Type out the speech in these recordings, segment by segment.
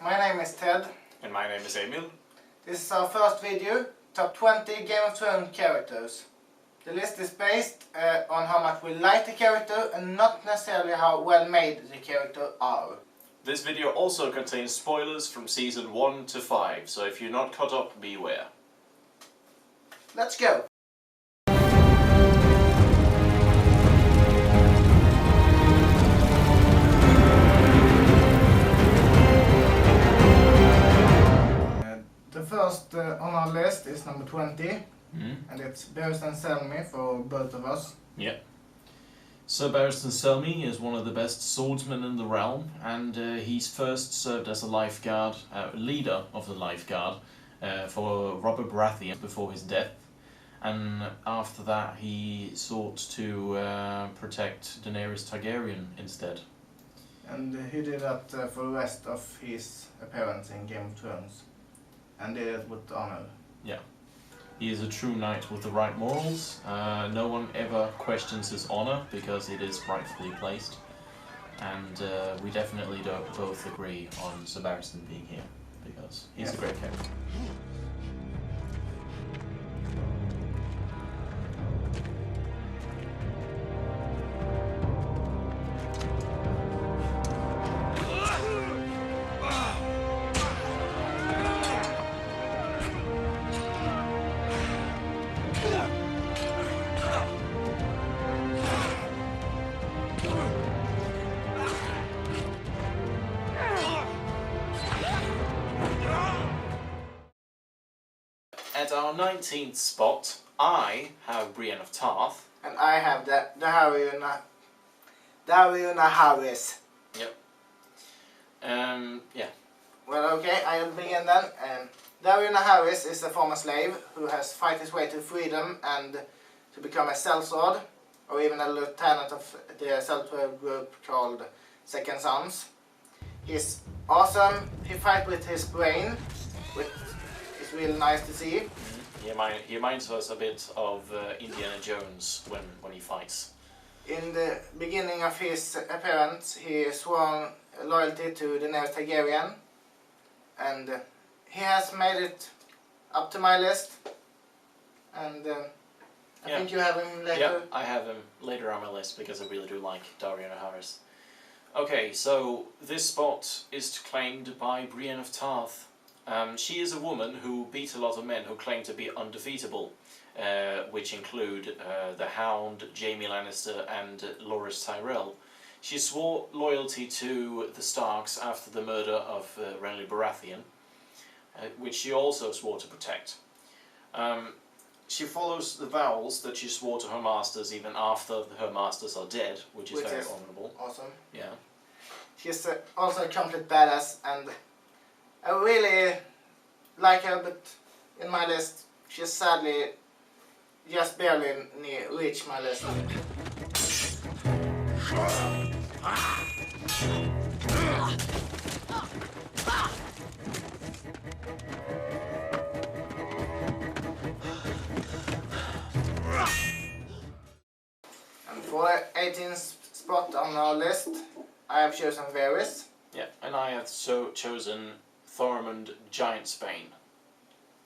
my name is Ted. And my name is Emil. This is our first video, top 20 Game of Thrones characters. The list is based on how much we like the character and not necessarily how well made the character are. This video also contains spoilers from season 1 to 5, so if you're not caught up, beware. Let's go! The first on our list is number 20, and it's Barristan Selmy for both of us. Yeah. Sir Barristan Selmy is one of the best swordsmen in the realm, and he's first served as a lifeguard, leader of the lifeguard for Robert Baratheon before his death, and after that he sought to protect Daenerys Targaryen instead. And he did that for the rest of his appearance in Game of Thrones, and did it with honor. Yeah. He is a true knight with the right morals. No one ever questions his honor because it is rightfully placed. And we definitely don't both agree on Sir Barristan being here because he's a great character. At our 19th spot, I have Brienne of Tarth. And I have the Daario Naharis. Yep. Yeah. Well, okay, I'll begin then. Daario Naharis is a former slave who has fight his way to freedom and to become a sellsword, or even a lieutenant of the sellsword group called Second Sons. He's awesome. He fights with his brain, which is really nice to see. He reminds us a bit of Indiana Jones when he fights. In the beginning of his appearance, he swore loyalty to Daenerys Targaryen, and he has made it up to my list. And I think you have him later. Yeah, I have him later on my list because I really do like Daario Naharis. Okay, so this spot is claimed by Brienne of Tarth. She is a woman who beat a lot of men who claim to be undefeatable, which include the Hound, Jaime Lannister and Loras Tyrell. She swore loyalty to the Starks after the murder of Renly Baratheon, which she also swore to protect. She follows the vows that she swore to her masters even after her masters are dead, which is very honourable. Awesome. Yeah. She's also a complete badass, and I really like her, but in my list, she's sadly just barely reached my list. And for the 18th spot on our list, I have chosen Varys. Yeah, and I have chosen Thoromund Giantsbane.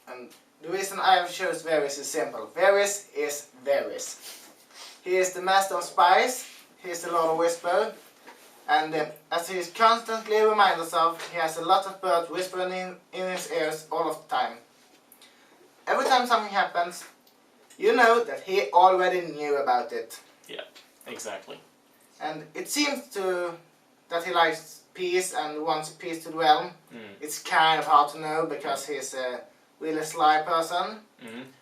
And the reason I have chosen Varys is simple. Varys is Varys. He is the master of spies, he is the Lord of Whisper, and as he is constantly reminded us of, he has a lot of birds whispering in his ears all of the time. Every time something happens, you know that he already knew about it. Yeah, exactly. And it seems that he likes peace and wants peace to the realm. It's kind of hard to know because he's a really sly person.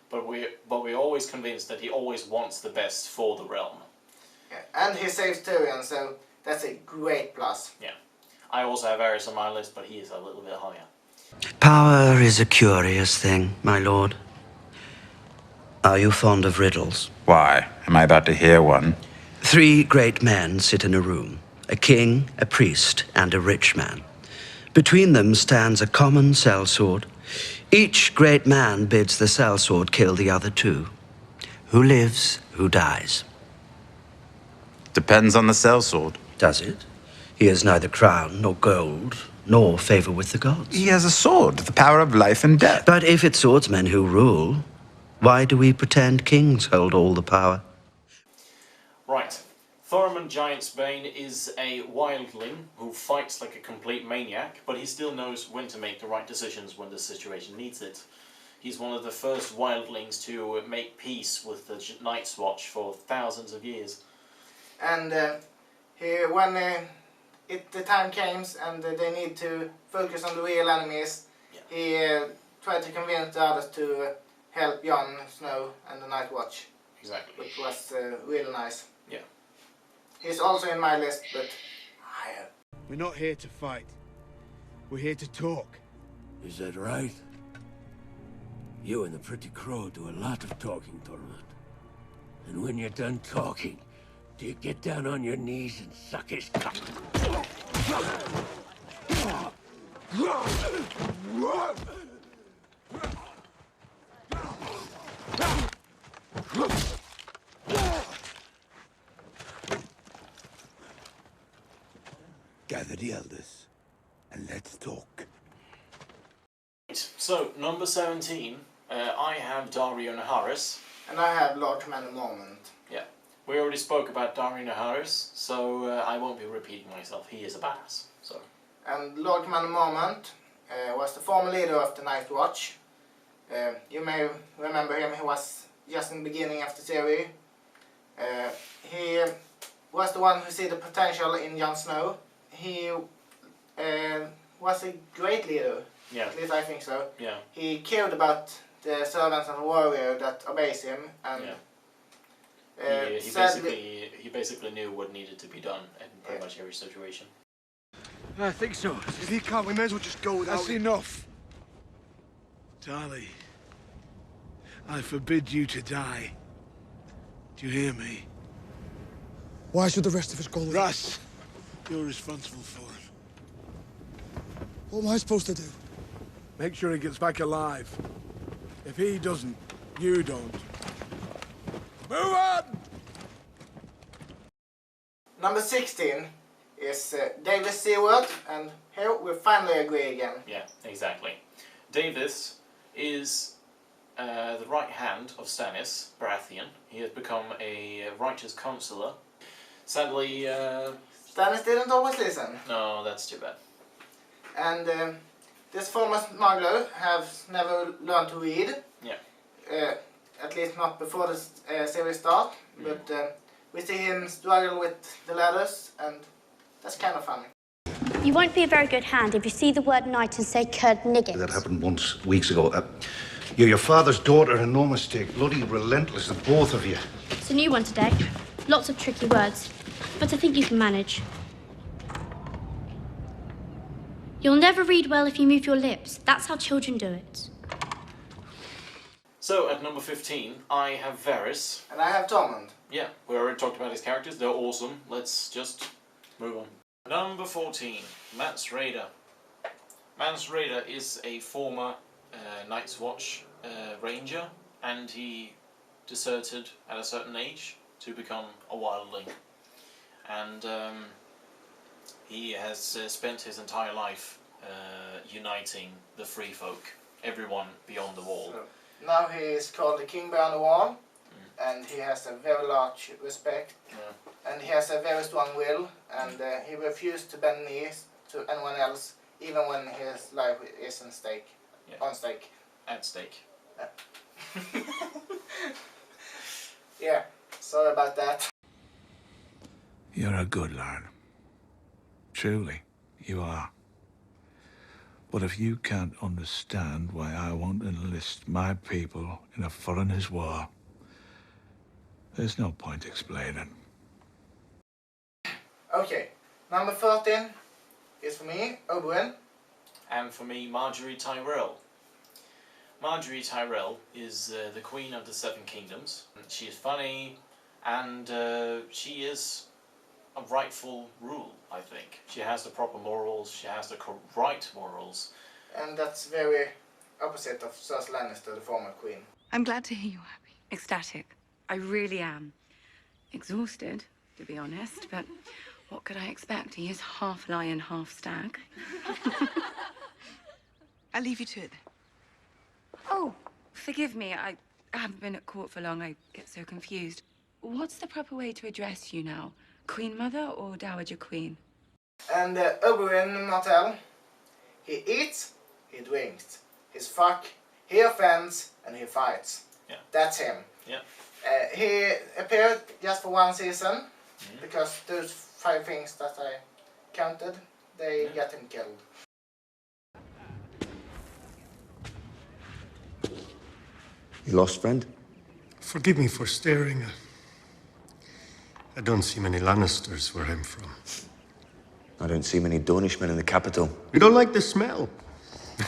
But we're always convinced that he always wants the best for the realm. Yeah. And he saves Tyrion, so that's a great plus. Yeah. I also have Varys on my list, but he is a little bit higher. Power is a curious thing, my lord. Are you fond of riddles? Why? Am I about to hear one? 3 great men sit in a room. A king, a priest, and a rich man. Between them stands a common sellsword. Each great man bids the sellsword kill the other 2. Who lives, who dies? Depends on the sellsword. Does it? He has neither crown nor gold, nor favor with the gods. He has a sword, the power of life and death. But if it's swordsmen who rule, why do we pretend kings hold all the power? Right. Thoromund Giantsbane is a wildling who fights like a complete maniac, but he still knows when to make the right decisions when the situation needs it. He's one of the first wildlings to make peace with the Night's Watch for thousands of years. And when the time comes and they need to focus on the real enemies, he tried to convince the others to help Jon Snow and the Night Watch. Exactly. Which was really nice. Yeah. He's also in my list, but higher. We're not here to fight. We're here to talk. Is that right? You and the Pretty Crow do a lot of talking, Thormund. And when you're done talking, do you get down on your knees and suck his cock? Gather the elders, and let's talk. So, number 17, I have Daario Naharis. And I have Lord Commander Mormont. Yeah. We already spoke about Daario Naharis, so I won't be repeating myself. He is a badass. So. And Lord Commander Mormont was the former leader of the Night Watch. You may remember him, he was just in the beginning of the series. He was the one who see the potential in Jon Snow. He was a great leader, Yeah. at least I think so. Yeah. He cared about the servants and the warrior that obeys him, and he basically knew what needed to be done in pretty much every situation. I think so. If he can't, we may as well just go without. That's enough. Tarly, I forbid you to die. Do you hear me? Why should the rest of us go with him? Russ, you're responsible for him. What am I supposed to do? Make sure he gets back alive. If he doesn't, you don't. Move on! Number 16 is Davos Seaworth, and here we finally agree again. Yeah, exactly. Davos is the right hand of Stannis Baratheon. He has become a righteous counselor. Sadly, Stannis didn't always listen. no, that's too bad. And this former smuggler has never learned to read. Yeah. At least not before the series start. But we see him struggle with the ladders, and that's kind of funny. You won't be a very good hand if you see the word knight and say Kurd nigget. That happened once, weeks ago. You're your father's daughter and no mistake. Bloody relentless, the both of you. It's a new one today. Lots of tricky words. But I think you can manage. You'll never read well if you move your lips. That's how children do it. So, at number 15, I have Varys. And I have Thormund. Yeah, we already talked about his characters. They're awesome. Let's just move on. Number 14, Mance Rayder. Mance Rayder is a former Night's Watch ranger, and he deserted at a certain age to become a wildling. And he has spent his entire life uniting the free folk, everyone beyond the wall. So, now he is called the King Beyond the Wall, and he has a very large respect, and he has a very strong will, and he refused to bend knees to anyone else, even when his life is on stake. Yeah. On stake. At stake. Yeah, sorry about that. You're a good lad. Truly, you are. But if you can't understand why I won't enlist my people in a foreigner's war, there's no point explaining. Okay, number 13 is for me, Oberyn. And for me, Margaery Tyrell. Margaery Tyrell is the Queen of the Seven Kingdoms. She is funny, and she is a rightful rule, I think. She has the proper morals, she has the right morals. And that's very opposite of Cersei Lannister, the former queen. I'm glad to hear you're happy. Ecstatic. I really am. Exhausted, to be honest, but What could I expect? He is half lion, half stag. I'll leave you to it. Oh, forgive me. I haven't been at court for long. I get so confused. What's the proper way to address you now? Queen Mother or Dowager Queen? And Oberyn Martell, he eats, he drinks, he's fuck, he offends, and he fights. Yeah. That's him. Yeah. He appeared just for one season, because those 5 things that I counted, they got him killed. You lost, friend? Forgive me for staring. I don't see many Lannisters where I'm from. I don't see many Dornishmen in the capital. You don't like the smell?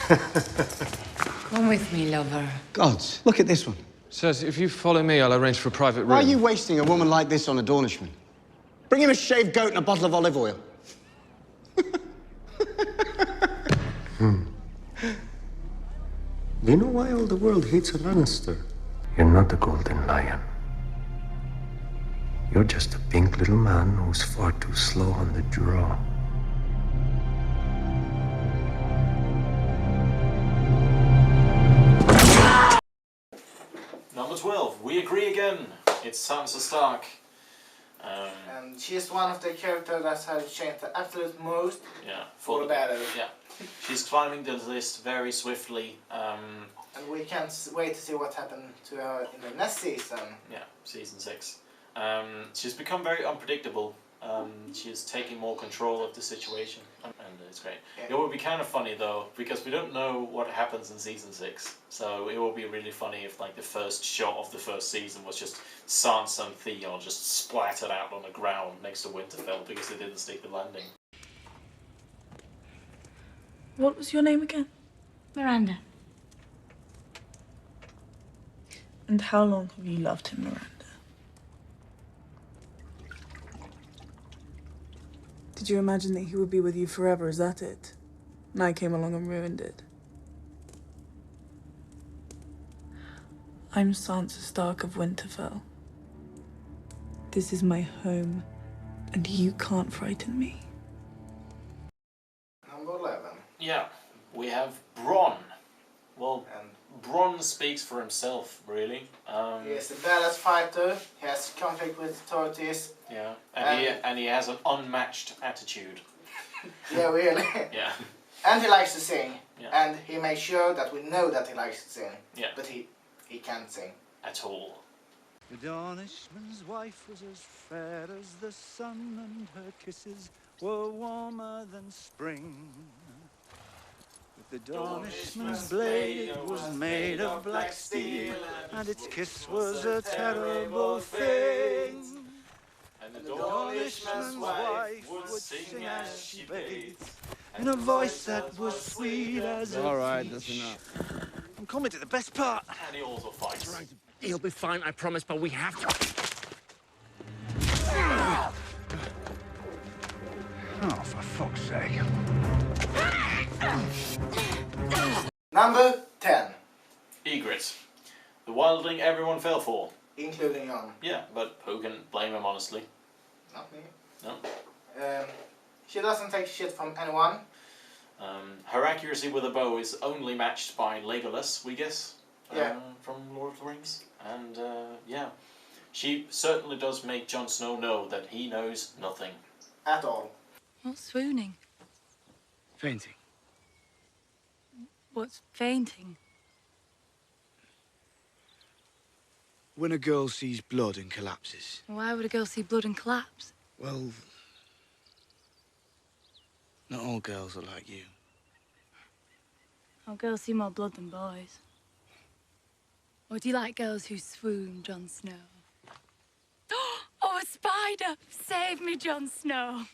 Come with me, lover. Gods, look at this one. Sirs, if you follow me, I'll arrange for a private room. Why are you wasting a woman like this on a Dornishman? Bring him a shaved goat and a bottle of olive oil. Do you know why all the world hates a Lannister? You're not a golden lion. You're just a pink little man who's far too slow on the draw. Number 12, we agree again. It's Sansa Stark. And she's one of the characters that has changed the absolute most for the better. Yeah. She's climbing the list very swiftly. And we can't wait to see what happened to her in the next season. Yeah, season 6. She's become very unpredictable. She's taking more control of the situation, and it's great. Yeah. It will be kind of funny though, because we don't know what happens in season 6. So it will be really funny if like the first shot of the first season was just Sansa and Theon just splattered out on the ground next to Winterfell because they didn't stick the landing. What was your name again? Miranda. And how long have you loved him, Miranda? Did you imagine that he would be with you forever? Is that it? And I came along and ruined it. I'm Sansa Stark of Winterfell. This is my home, and you can't frighten me. Number 11. Yeah, we have Bronn. Well, Bronn speaks for himself, really. He is a badass fighter, he has conflict with authorities. Yeah, and he has an unmatched attitude. Yeah, really. Yeah. And he likes to sing. Yeah. And he makes sure that we know that he likes to sing. Yeah. But he can't sing. At all. The Dornishman's wife was as fair as the sun, and her kisses were warmer than spring. But the Dornishman's blade was made of black steel, and its kiss was a terrible thing. And the Dornishman's wife would sing as she bathed, in a voice that was sweet as a All right, that's enough. I'm coming to the best part. And he also fights. He'll be fine, I promise, but we have to... Oh, for fuck's sake. Number 10. Ygritte. The wildling everyone fell for. Including Jon. Yeah, but who can blame him, honestly? Not me. No. She doesn't take shit from anyone. Her accuracy with a bow is only matched by Legolas, we guess, from Lord of the Rings. And yeah, she certainly does make Jon Snow know that he knows nothing. At all. What's swooning? Fainting. What's fainting? When a girl sees blood and collapses. Why would a girl see blood and collapse? Well, not all girls are like you. Oh, girls see more blood than boys. Or do you like girls who swoon, Jon Snow? Oh, a spider! Save me, Jon Snow.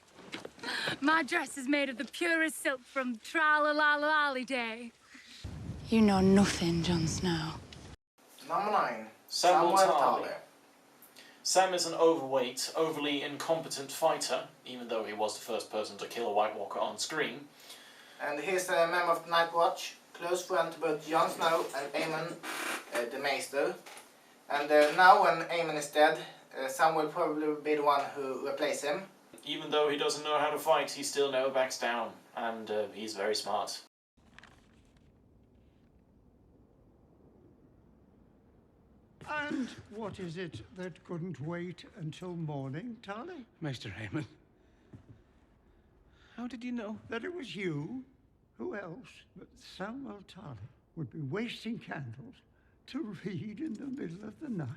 My dress is made of the purest silk from Tra-la-la-la-lally day. You know nothing, Jon Snow. Number 9. Samwell Tarly. Sam is an overweight, overly incompetent fighter, even though he was the first person to kill a White Walker on screen. And he's a member of the Night Watch, close friend to both Jon Snow and Aemon the Maester. And now when Aemon is dead, Sam will probably be the one who replaces him. even though he doesn't know how to fight, he still never backs down, and he's very smart. And what is it that couldn't wait until morning, Tarly? Maester Aemon, how did you know? That it was you? Who else but Samwell Tarly would be wasting candles to read in the middle of the night?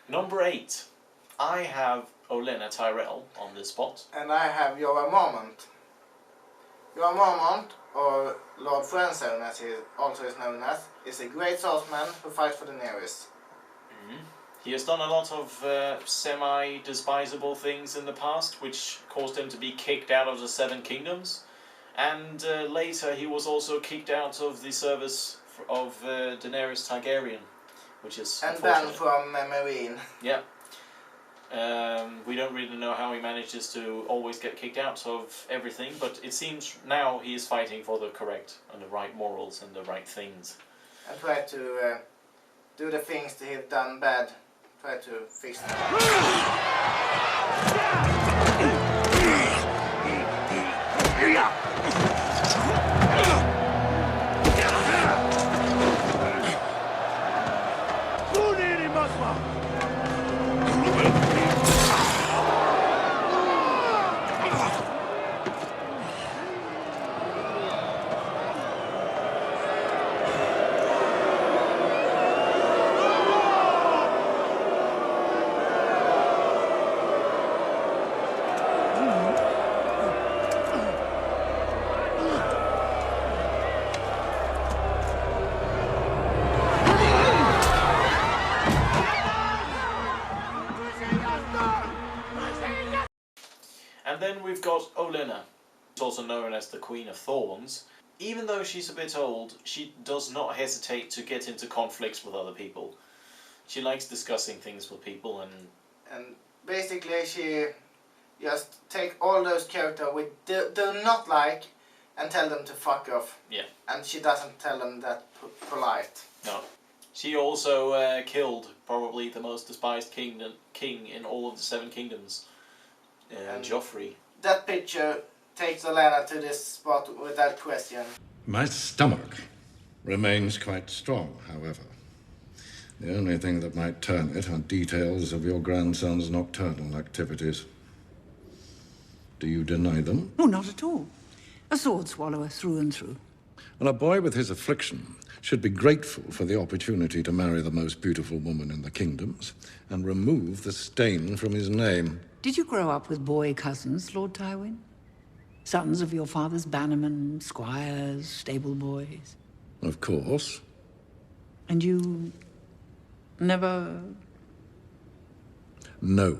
Number 8. I have Olenna Tyrell on this spot. And I have Jorah Mormont. Jorah Mormont, or Lord Friendzone as he also is known as, is a great swordsman who fights for Daenerys. He has done a lot of semi-despisable things in the past, which caused him to be kicked out of the Seven Kingdoms. And later he was also kicked out of the service of Daenerys Targaryen, which is and then from Marine. Yeah. We don't really know how he manages to always get kicked out of everything, but it seems now he is fighting for the correct and the right morals and the right things. And try to do the things that he's done bad. Try to fix them. And then we've got Olenna, who's also known as the Queen of Thorns. Even though she's a bit old, she does not hesitate to get into conflicts with other people. She likes discussing things with people, and basically she just take all those characters we do not like and tell them to fuck off. Yeah. And she doesn't tell them that polite. No. She also killed probably the most despised king in all of the Seven Kingdoms, Joffrey. That picture takes Olenna to this spot without question. My stomach remains quite strong, however. The only thing that might turn it are details of your grandson's nocturnal activities. Do you deny them? Oh, not at all. A sword swallower through and through. Well, a boy with his affliction should be grateful for the opportunity to marry the most beautiful woman in the kingdoms and remove the stain from his name. Did you grow up with boy cousins, Lord Tywin? Sons of your father's bannermen, squires, stable boys? Of course. And you never... No.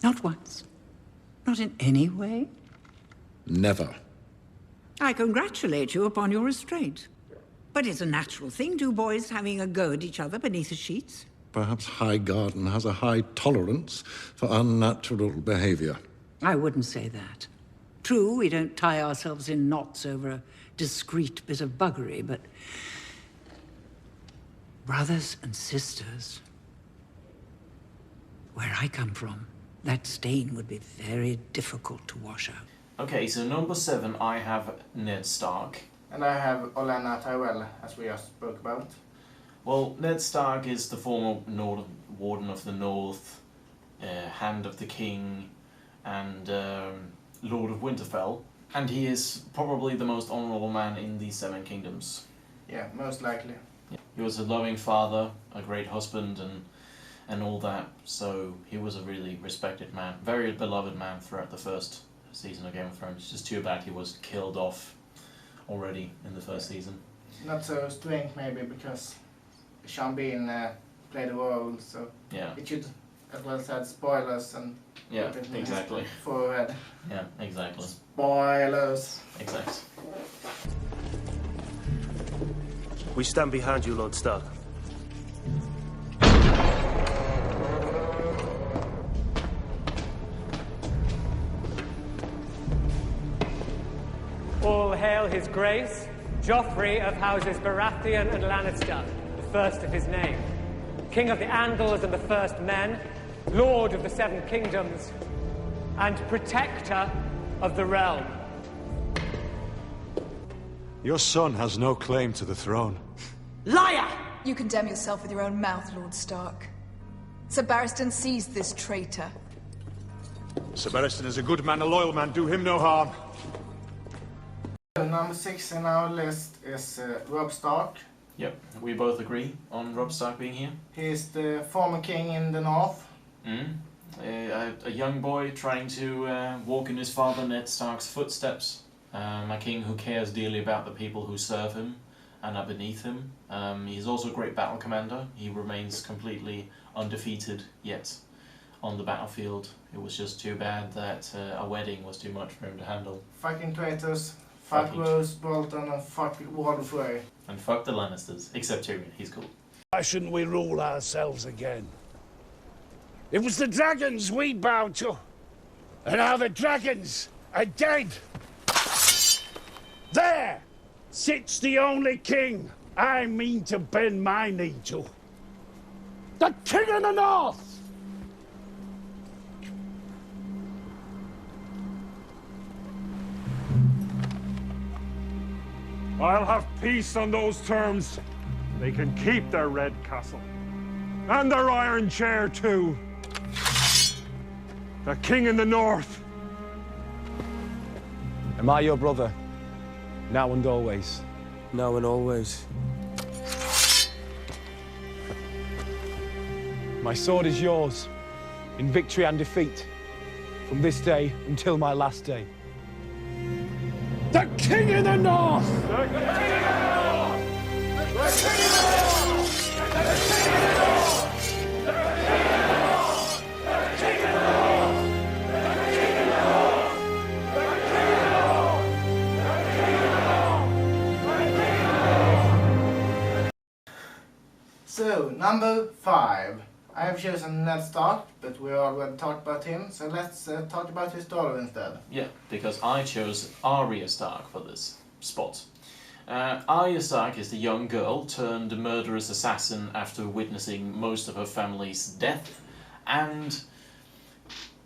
Not once? Not in any way? Never. I congratulate you upon your restraint. But it's a natural thing, two boys having a go at each other beneath the sheets. Perhaps Highgarden has a high tolerance for unnatural behavior. I wouldn't say that. True, we don't tie ourselves in knots over a discreet bit of buggery, but... brothers and sisters... where I come from, that stain would be very difficult to wash out. Okay, so number 7, I have Ned Stark. And I have Olenna Tyrell, as we just spoke about. Well, Ned Stark is the former Warden of the North, Hand of the King, and Lord of Winterfell. And he is probably the most honourable man in the Seven Kingdoms. Yeah, most likely. Yeah. He was a loving father, a great husband, and all that. So he was a really respected man, very beloved man throughout the first season of Game of Thrones. It's just too bad he was killed off already in the first season. Not so strange maybe because Sean Bean played a role, so yeah. It should as well said spoilers and yeah, exactly. Forehead. Yeah, exactly. Spoilers. Exactly. We stand behind you, Lord Stark. All hail his grace, Joffrey of houses Baratheon and Lannister, the first of his name. King of the Andals and the First Men, Lord of the Seven Kingdoms, and Protector of the Realm. Your son has no claim to the throne. Liar! You condemn yourself with your own mouth, Lord Stark. Sir Barristan seized this traitor. Sir Barristan is a good man, a loyal man. Do him no harm. Number 6 in our list is Robb Stark. Yep, we both agree on Robb Stark being here. He is the former king in the north. A young boy trying to walk in his father Ned Stark's footsteps. A king who cares dearly about the people who serve him and are beneath him. He's also a great battle commander. He remains completely undefeated yet on the battlefield. It was just too bad that a wedding was too much for him to handle. Fucking traitors. Fuck Rose Bolton and fuck Walder Frey. And fuck the Lannisters, except Tyrion, he's cool. Why shouldn't we rule ourselves again? It was the dragons we bowed to, and now the dragons are dead. There sits the only king I mean to bend my knee to. The King of the North! I'll have peace on those terms. They can keep their red castle. And their iron chair, too. The king in the north. Am I your brother? Now and always. Now and always. My sword is yours, in victory and defeat, from this day until my last day. The King in the North! The King in the North! The King in the North! The King in the North! The King in the North! The King in the North! The King in the North! The King in the North! The King in the North! The King in the North! So, number 5. I have chosen Ned Stark, but we already talked about him, so let's talk about his daughter instead. Yeah, because I chose Arya Stark for this spot. Arya Stark is the young girl turned murderous assassin after witnessing most of her family's death, and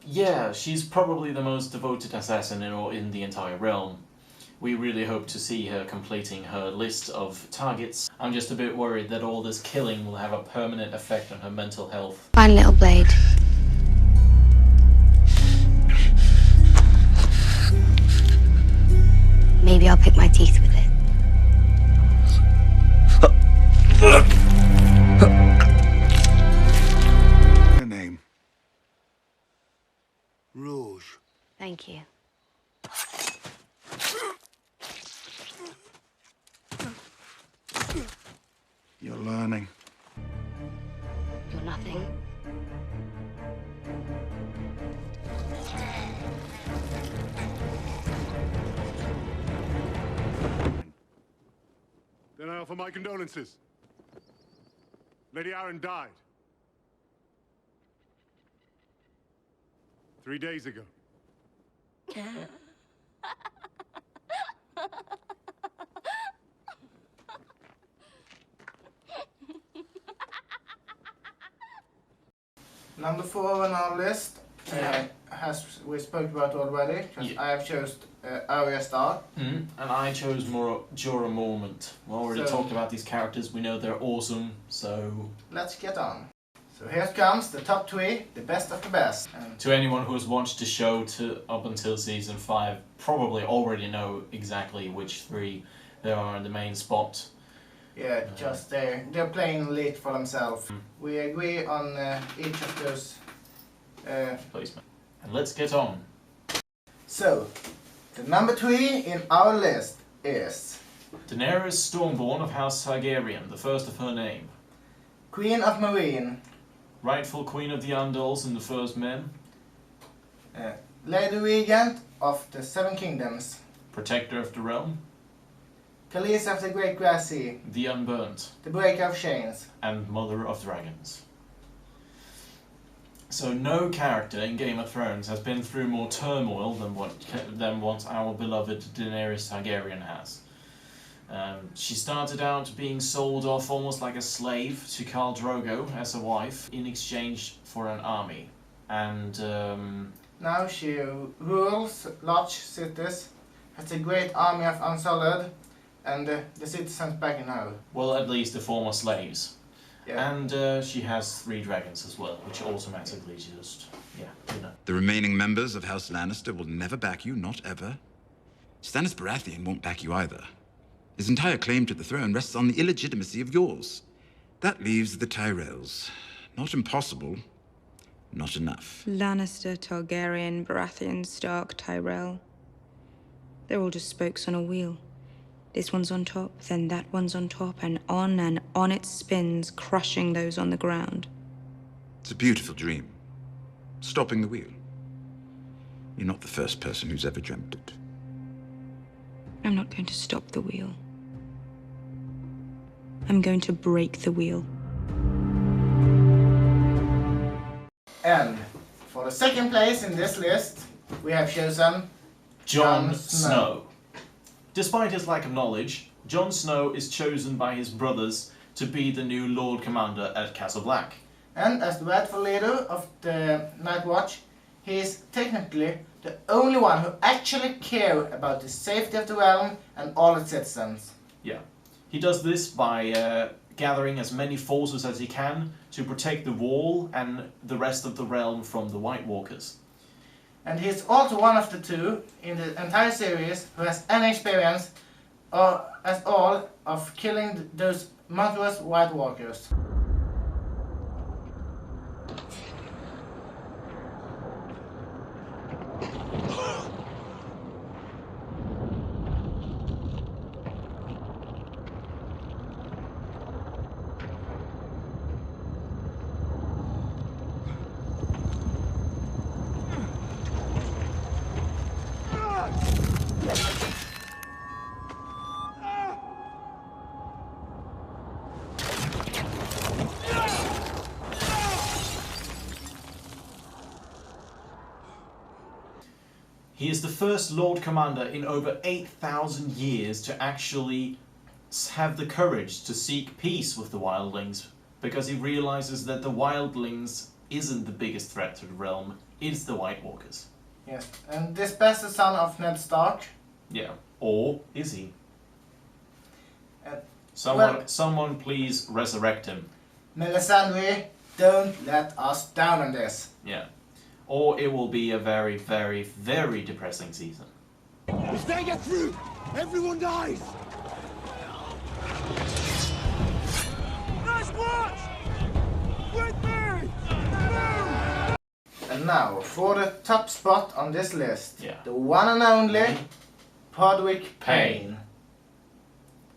yeah, she's probably the most devoted assassin in the entire realm. We really hope to see her completing her list of targets. I'm just a bit worried that all this killing will have a permanent effect on her mental health. Fine little blade. Maybe I'll pick my teeth with it. Your name? Rouge. Thank you. You're learning. You're nothing. Then I offer my condolences. Lady Arryn died 3 days ago. Number 4 on our list we spoke about already. Yeah. I have chosen Arya Stark. And I chose Jorah Mormont. We already talked about these characters, we know they're awesome, so... Let's get on. So here comes the top 3, the best of the best. To anyone who has watched the show up until season 5, probably already know exactly which 3 there are in the main spot. Yeah, just they're playing lead for themselves. We agree on each of those placement. And let's get on. So, the number 3 in our list is Daenerys Stormborn of House Targaryen, the first of her name. Queen of Marine. Rightful Queen of the Andals and the First Men. Lady Regent of the Seven Kingdoms. Protector of the Realm. Khaleesi of the Great Grass Sea. The Unburnt. The Breaker of Chains. And Mother of Dragons. So no character in Game of Thrones has been through more turmoil than what our beloved Daenerys Targaryen has. She started out being sold off almost like a slave to Khal Drogo as a wife in exchange for an army. And now she rules large cities, has a great army of Unsullied, and the citizens back in her. Well, at least the former slaves. Yeah. And she has 3 dragons as well, which automatically just, yeah, you know. The remaining members of House Lannister will never back you, not ever. Stannis Baratheon won't back you either. His entire claim to the throne rests on the illegitimacy of yours. That leaves the Tyrells. Not impossible, not enough. Lannister, Targaryen, Baratheon, Stark, Tyrell. They're all just spokes on a wheel. This one's on top, then that one's on top, and on it spins, crushing those on the ground. It's a beautiful dream. Stopping the wheel. You're not the first person who's ever dreamt it. I'm not going to stop the wheel. I'm going to break the wheel. And for the second place in this list, we have chosen Jon Snow. Despite his lack of knowledge, Jon Snow is chosen by his brothers to be the new Lord Commander at Castle Black. And as the rightful leader of the Night Watch, he is technically the only one who actually cares about the safety of the realm and all its citizens. Yeah. He does this by gathering as many forces as he can to protect the wall and the rest of the realm from the White Walkers. And he's also one of the 2 in the entire series who has any experience or at all of killing those monstrous White Walkers. He is the first Lord Commander in over 8,000 years to actually have the courage to seek peace with the wildlings, because he realizes that the wildlings isn't the biggest threat to the realm, it's the White Walkers. Yes, and this bastard son of Ned Stark. Yeah, or is he? Well, someone please resurrect him. Melisandre, don't let us down on this. Yeah. Or it will be a very, very, very depressing season. If they get through, everyone dies! Nice watch! With me! And now, for the top spot on this list, the one and only Podrick Payne.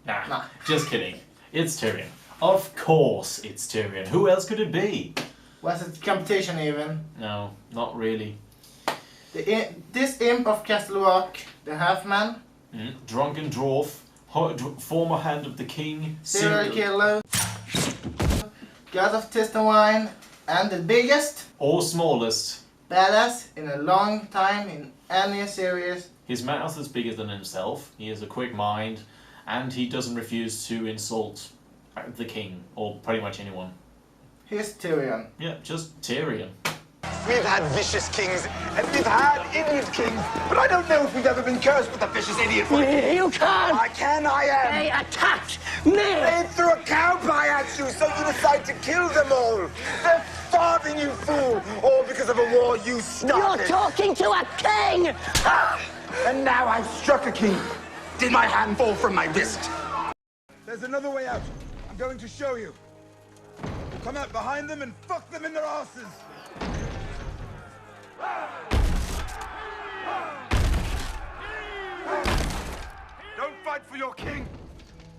Nah, just kidding. It's Tyrion. Of course it's Tyrion. Who else could it be? Was it competition even? No, not really. This imp of Castle Rock, the half-man. Drunken dwarf, former hand of the king. Serial killer. God of taste and wine. And the biggest. Or smallest. Badass in a long time in any series. His mouth is bigger than himself. He has a quick mind. And he doesn't refuse to insult the king. Or pretty much anyone. Here's Tyrion. Yeah, just Tyrion. We've had vicious kings, and we've had idiot kings, but I don't know if we've ever been cursed with a vicious idiot. You can't! I can, I am! They attacked me! They threw a cow pie at you, so you decide to kill them all! They're starving, you fool! All because of a war you started! You're talking to a king! And now I've struck a king! Did my hand fall from my wrist? There's another way out. I'm going to show you. Come out behind them and fuck them in their asses! Don't fight for your king,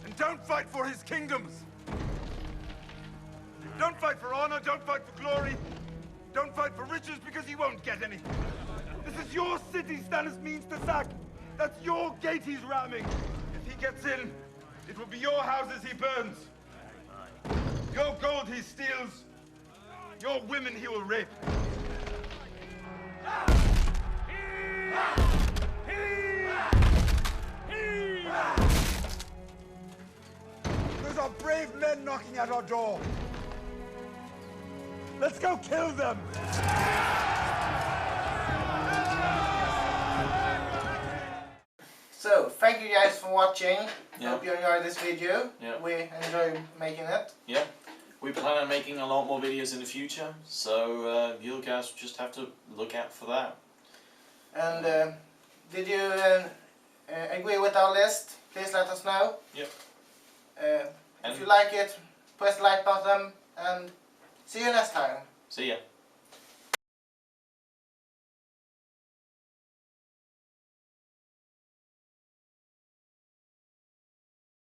and don't fight for his kingdoms. Don't fight for honor, don't fight for glory, don't fight for riches because he won't get any. This is your city Stannis means to sack. That's your gate he's ramming. If he gets in, it will be your houses he burns. Your gold he steals. Your women he will rape. Those are brave men knocking at our door. Let's go kill them! So, thank you guys for watching. Yeah. Hope you enjoyed this video. Yeah. We enjoy making it. Yeah. We plan on making a lot more videos in the future, so you guys just have to look out for that. And did you agree with our list? Please let us know. Yep. If you like it, press the like button and see you next time. See ya.